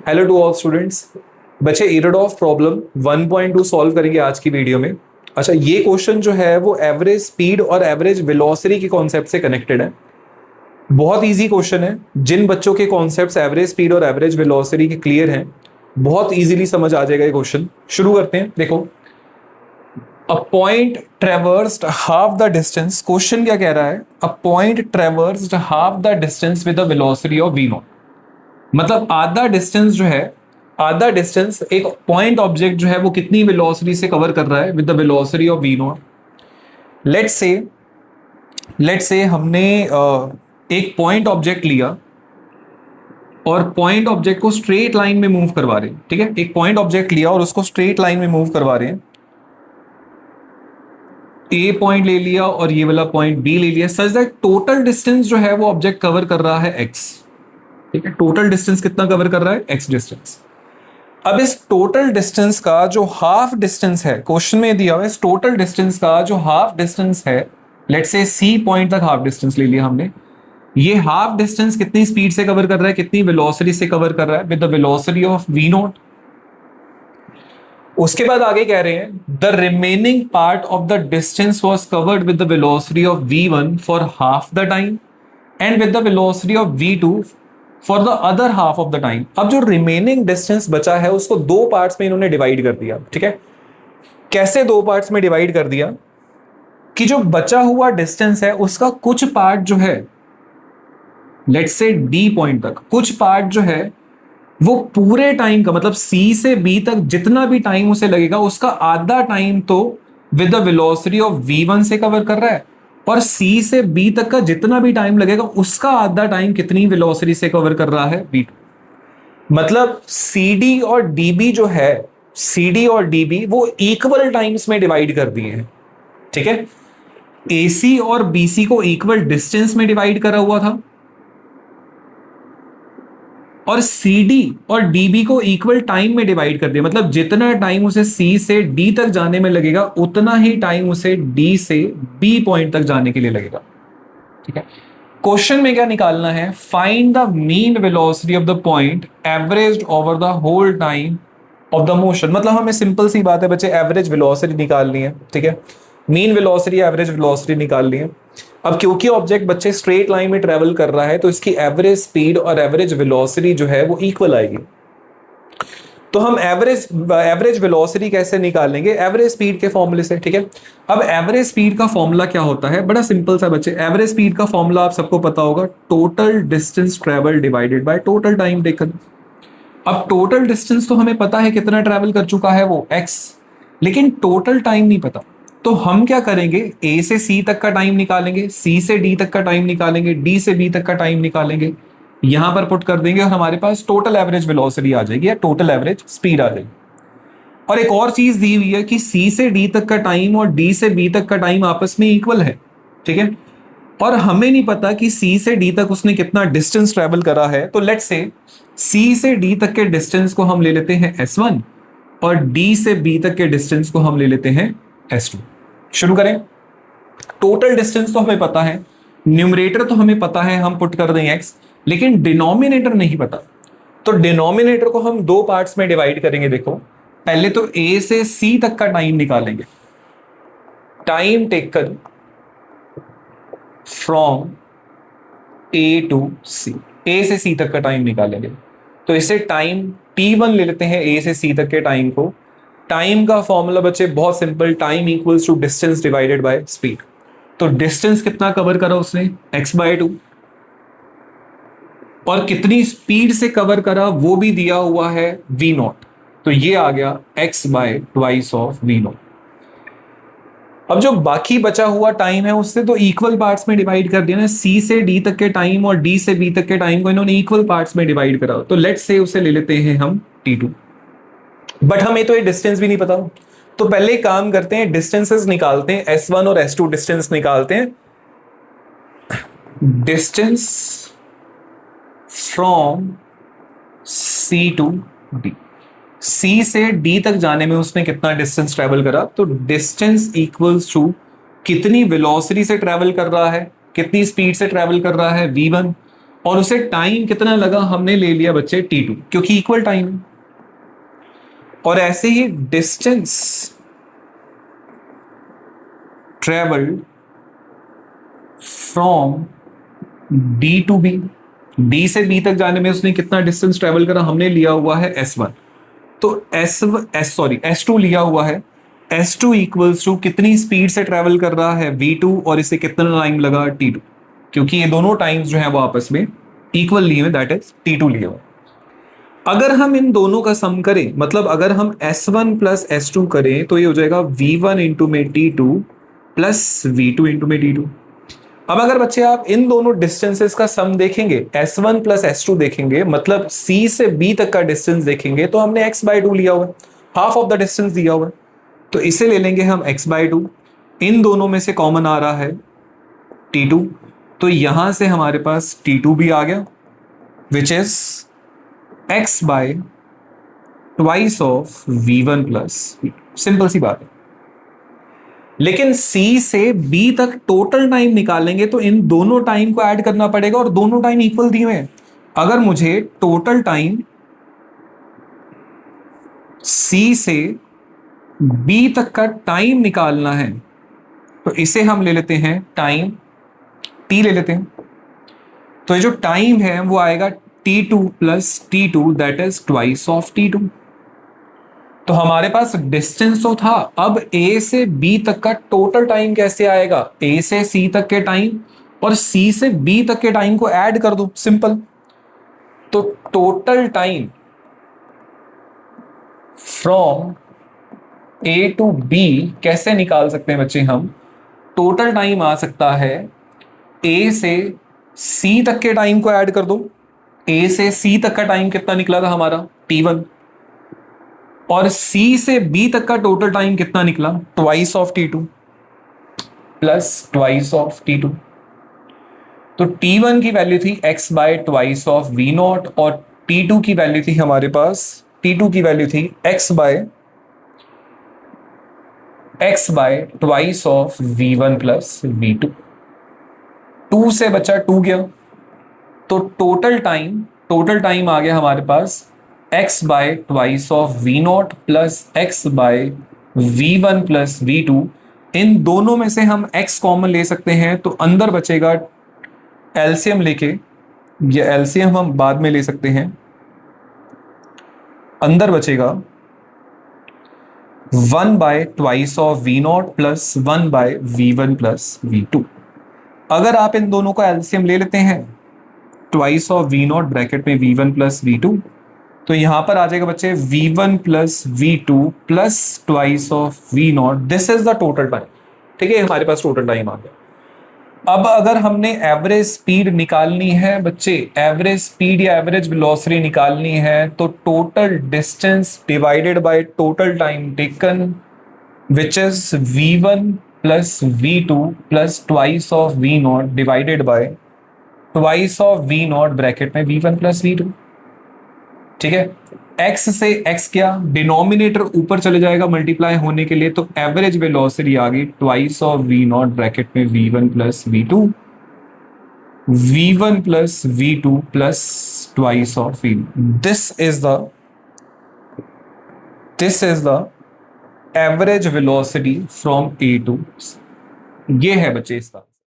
Hello to all students. बच्चे इराडोफ problem 1.2 solve करेंगे आज की वीडियो में। अच्छा, ये क्वेश्चन जो है वो एवरेज स्पीड और एवरेज वेलोसिटी के कॉन्सेप्ट से कनेक्टेड है। बहुत इजी क्वेश्चन है। जिन बच्चों के कॉन्सेप्ट्स एवरेज स्पीड और एवरेज वेलोसिटी के क्लियर हैं, बहुत इजीली समझ आ जाएगा ये क्वेश्चन। शुरू करते हैं। देखो, a point traversed half the distance. Question क्या कह रहा है? A point traversed half the distance with the velocity of v0। मतलब आधा डिस्टेंस जो है, आधा डिस्टेंस एक पॉइंट ऑब्जेक्ट जो है वो कितनी वेलोसिटी से कवर कर रहा है with the velocity of v0। Let's say हमने एक पॉइंट ऑब्जेक्ट लिया और पॉइंट ऑब्जेक्ट को स्ट्रेट लाइन में मूव करवा रहे हैं। ठीक है, एक पॉइंट ऑब्जेक्ट लिया और उसको स्ट्रेट लाइन में मूव करवा रहे हैं। ए पॉइंट ले लिया और ये वाला पॉइंट बी ले लिया, सच दैट टोटल डिस्टेंस जो है वो ऑब्जेक्ट कवर कर रहा है x। ठीक है, टोटल डिस्टेंस कितना कवर कर रहा है? x distance. अब इस टोटल डिस्टेंस का जो हाफ डिस्टेंस है, क्वेश्चन में दिया हुआ है, इस टोटल डिस्टेंस का जो हाफ डिस्टेंस है, लेट्स से सी पॉइंट तक हाफ डिस्टेंस ले लिया हमने। ये हाफ डिस्टेंस कितनी स्पीड से कवर कर रहा है, कितनी वेलोसिटी से कवर कर रहा है? With the velocity of v0। उसके बाद आगे कह रहे हैं the remaining part of the distance was covered with the velocity of v1 for half the time and with the velocity of v2 for the other half of the time. अब जो remaining distance बचा है उसको दो parts में इन्होंने divide कर दिया। ठीक है, कैसे दो पार्ट्स में डिवाइड कर दिया कि जो बचा हुआ डिस्टेंस है उसका कुछ पार्ट जो है, लेट्स से डी पॉइंट तक, कुछ पार्ट जो है वो पूरे टाइम का, मतलब सी से बी तक जितना भी टाइम उसे लगेगा उसका आधा टाइम तो with the velocity of v1 से कवर कर रहा है, और सी से बी तक का जितना भी टाइम लगेगा उसका आधा टाइम कितनी वेलोसिटी से कवर कर रहा है? v2। मतलब cd और db जो है, cd और db वो इक्वल टाइम्स में डिवाइड कर दिए हैं। ठीक है, ac और bc को इक्वल डिस्टेंस में डिवाइड करा हुआ था और CD और DB को इक्वल टाइम में डिवाइड कर दिया। मतलब जितना टाइम उसे C से D तक जाने में लगेगा उतना ही टाइम उसे D से B पॉइंट तक जाने के लिए लगेगा। ठीक है, क्वेश्चन में क्या निकालना है? Find the mean velocity of the point averaged over the whole time of the motion. मतलब हमें सिंपल सी बात है बच्चे, एवरेज वेलोसिटी निकालनी है। ठीक है, मीन वेलोसिटी एवरेज वेलोसिटी निकालनी है। अब क्योंकि ऑब्जेक्ट बच्चे स्ट्रेट लाइन में ट्रेवल कर रहा है तो इसकी एवरेज स्पीड और एवरेज वेलोसिटी जो है वो इक्वल आएगी। तो हम एवरेज वेलोसिटी कैसे निकालेंगे? एवरेज स्पीड के फॉर्मूले से। ठीक है, अब एवरेज स्पीड का फॉर्मूला क्या होता है? बड़ा सिंपल सा बच्चे, एवरेज स्पीड का फॉर्मूला आप सबको पता होगा, total distance travel divided by total time taken. अब टोटल डिस्टेंस तो हमें पता है कितना ट्रेवल कर चुका है वो x, लेकिन टोटल टाइम नहीं पता। तो हम क्या करेंगे? A से C तक का टाइम निकालेंगे, C से D तक का टाइम निकालेंगे, D से B तक का टाइम निकालेंगे, यहां पर पुट कर देंगे और हमारे पास टोटल एवरेज वेलोसिटी आ जाएगी या टोटल एवरेज स्पीड आ जाएगी। और एक और चीज दी हुई है कि C से D तक का टाइम और D से B तक का टाइम आपस में इक्वल है। ठीक है, और हमें नहीं पता कि C से D तक उसने कितना डिस्टेंस ट्रेवल करा है। तो लेट्स से C से D तक के डिस्टेंस को हम ले लेते हैं S1 और D से B तक के डिस्टेंस को हम ले लेते हैं S2। शुरू करें। टोटल डिस्टेंस तो हमें पता है, न्यूमरेटर तो हमें पता है, हम पुट कर देंगे x, लेकिन डिनोमिनेटर नहीं पता। तो डिनोमिनेटर को हम दो पार्ट्स में डिवाइड करेंगे। देखो, पहले तो a से c तक का टाइम निकालेंगे, time taken from a to c। a से c तक का टाइम निकालेंगे तो इसे टाइम t1 ले लेते हैं, a से c तक के टाइम को। टाइम का फॉर्मूला बच्चे बहुत simple, time equals to distance divided by speed. तो डिस्टेंस कितना कवर करा उसने? x/2। और कितनी स्पीड से कवर करा वो भी दिया हुआ है v0। तो ये आ गया x/2 ऑफ v0। अब जो बाकी बचा हुआ टाइम है उससे तो इक्वल पार्ट्स में डिवाइड कर दिया ना, C से D तक के टाइम और D से B तक के टाइम को इन्होंने इक्वल पार्ट्स में डिवाइड करा। तो लेट्स से उसे ले लेते हैं हम t2। बट हमें तो ये डिस्टेंस भी नहीं पता, तो पहले काम करते हैं, डिस्टेंसेस निकालते हैं, S1 और S2 डिस्टेंस निकालते हैं। Distance from C to D, C से D तक जाने में उसने कितना डिस्टेंस ट्रेवल करा? तो डिस्टेंस इक्वल्स टू कितनी वेलोसिटी से ट्रेवल कर रहा है, कितनी स्पीड से ट्रेवल कर रहा है v1, और उसे टाइम कितना लगा हमने ले लिया बच्चे t2 क्योंकि इक्वल टाइम है। और ऐसे ही distance travelled from D to B, D से बी तक जाने में उसने कितना डिस्टेंस ट्रेवल करा हमने लिया हुआ है s1, तो s2 लिया हुआ है। s2 इक्वल्स टू कितनी स्पीड से ट्रेवल कर रहा है v2 और इसे कितना टाइम लगा t2, क्योंकि ये दोनों टाइम्स जो है वो आपस में इक्वल लिए हुए, दैट इज t2 लिए हुए। अगर हम इन दोनों का सम करें, मतलब अगर हम s1 प्लस s2 करें तो ये हो जाएगा v1 इंटू में t2 प्लस v2 इंटू में t2। अब अगर बच्चे आप इन दोनों डिस्टेंसेस का सम देखेंगे, s1 प्लस s2 देखेंगे, मतलब c से b तक का डिस्टेंस देखेंगे, तो हमने x बाई 2 लिया हुआ है, हाफ ऑफ द डिस्टेंस दिया हुआ है, तो इसे ले लेंगे हम x बाई 2। इन दोनों में से कॉमन आ रहा है t2, तो यहां से हमारे पास t2 भी आ गया, which is x by twice of v1 plus, simple सी बात है। लेकिन C से B तक टोटल टाइम निकालेंगे तो इन दोनों टाइम को ऐड करना पड़ेगा और दोनों टाइम इक्वल दिए हुए हैं। अगर मुझे टोटल टाइम C से B तक का टाइम निकालना है तो इसे हम ले लेते हैं टाइम T ले लेते हैं, तो ये जो टाइम है वो आएगा T2 plus T2 that is twice of T2। तो हमारे पास डिस्टेंस तो था, अब A से B तक का टोटल टाइम कैसे आएगा, A से C तक के टाइम और C से B तक के टाइम को ऐड कर दो, सिंपल। तो total time from A to B कैसे निकाल सकते हैं बच्चे हम, टोटल टाइम आ सकता है A से C तक के टाइम को ऐड कर दो, A से C तक का टाइम कितना निकला था हमारा T1, और C से B तक का टोटल टाइम कितना निकला, twice of T2 plus twice of T2। तो T1 की वैल्यू थी x by twice of V not और T2 की वैल्यू थी हमारे पास, T2 की वैल्यू थी x by twice of V1 plus V2। 2 से बचा 2 गया, तो टोटल टाइम आ गया हमारे पास x by twice of V naught plus x by V1 plus V2। इन दोनों में से हम x कॉमन ले सकते हैं, तो अंदर बचेगा एलसीएम लेके, ये एलसीएम हम बाद में ले सकते हैं, अंदर बचेगा 1 by twice of V naught plus 1 by V1 plus V2। अगर आप इन दोनों को एलसीएम ले लेते हैं, twice of V naught bracket में V1 प्लस V2, तो यहां पर आ जाएगा बच्चे V1 plus V2 plus twice of V not, this is the total time. ठीक है, हमारे पास टोटल टाइम आ गया। अब अगर हमने एवरेज स्पीड निकालनी है बच्चे, एवरेज स्पीड या एवरेज वेलोसिटी निकालनी है, तो total distance divided by total time taken which is V1 plus V2 plus twice of V not divided by twice of V naught bracket में V1 प्लस V2। ठीक है, x से x क्या, denominator ऊपर चले जाएगा मल्टीप्लाई होने के लिए, तो एवरेज वेलोसिटी आ गई twice of V naught bracket में V1 plus V2, V1 plus V2 plus twice of V। This is the average velocity from A to, ये है बच्चे इसका